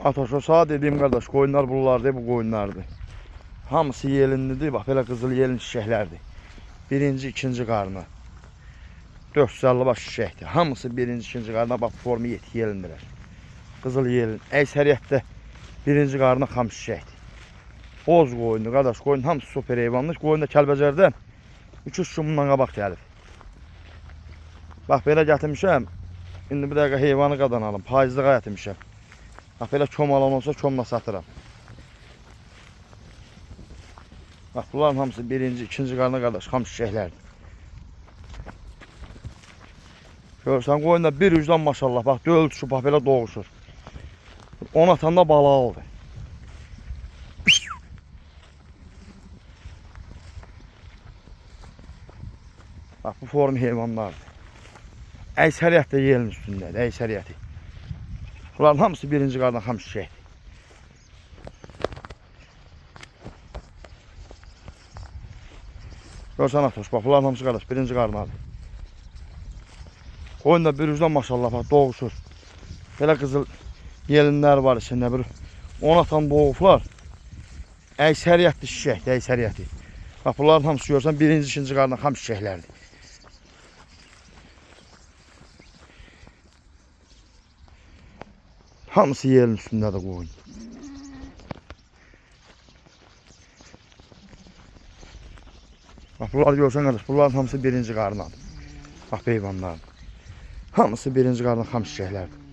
Atoşo sağ dediğim kardeş koyunlar bunlardı, bu koyunlardı. Hamısı yelinlidir, bak belə qızıl yelin çiçəklərdir. Birinci, ikinci qarnı. 450 baş çiçəkdir. Hamısı birinci, ikinci qarnına bak formu yelindirlər. Qızıl yelin, əksəriyyətdə birinci qarnı xam çiçəkdir. Boz qoyundur qardaş, qoyun hamısı super heyvanlı. Qoyun da Kəlbəcərdən 300 gün bundan qabaq gəlib. Bax belə gətirmişəm. İndi bir dəqiqə heyvanı qadanalım. Payızlığa gətirmişəm. Bax belə kom alan olsa komla satıram. Bax bunların hamısı birinci, ikinci qarnı qardaş, xam çiçəklərdir. Görürsən qoyun da bir ucdan maşallah, bax döl düşüb, bax belə doğuşur. 10 atanda balığı oldu. Bax bu form heyvanlardır. Əksəriyyət də yelin üstündədir, əksəriyyəti. Bunların hamısı birinci qarnı xam çiçəkdir. Görsən Atoş, bax bunların hamısı qardaş birinci qarnadır. Qoyun da bir ucdan maşallah bax doğuşur. Belə qızıl yelinlər var içində, bir 10 atan doğublar. Əksəriyyətli çiçəkdir, əksəriyyəti. Bax bunların hamısı görsən birinci, ikinci qarnı xam çiçəklərdir. Hamısı yelin üstündədir qoyun. Bax bunlar görsən qardaş, bunların hamısı birinci qarnadır. Bax heyvanlardır. Hamısı birinci qarnı xam çiçəklərdir.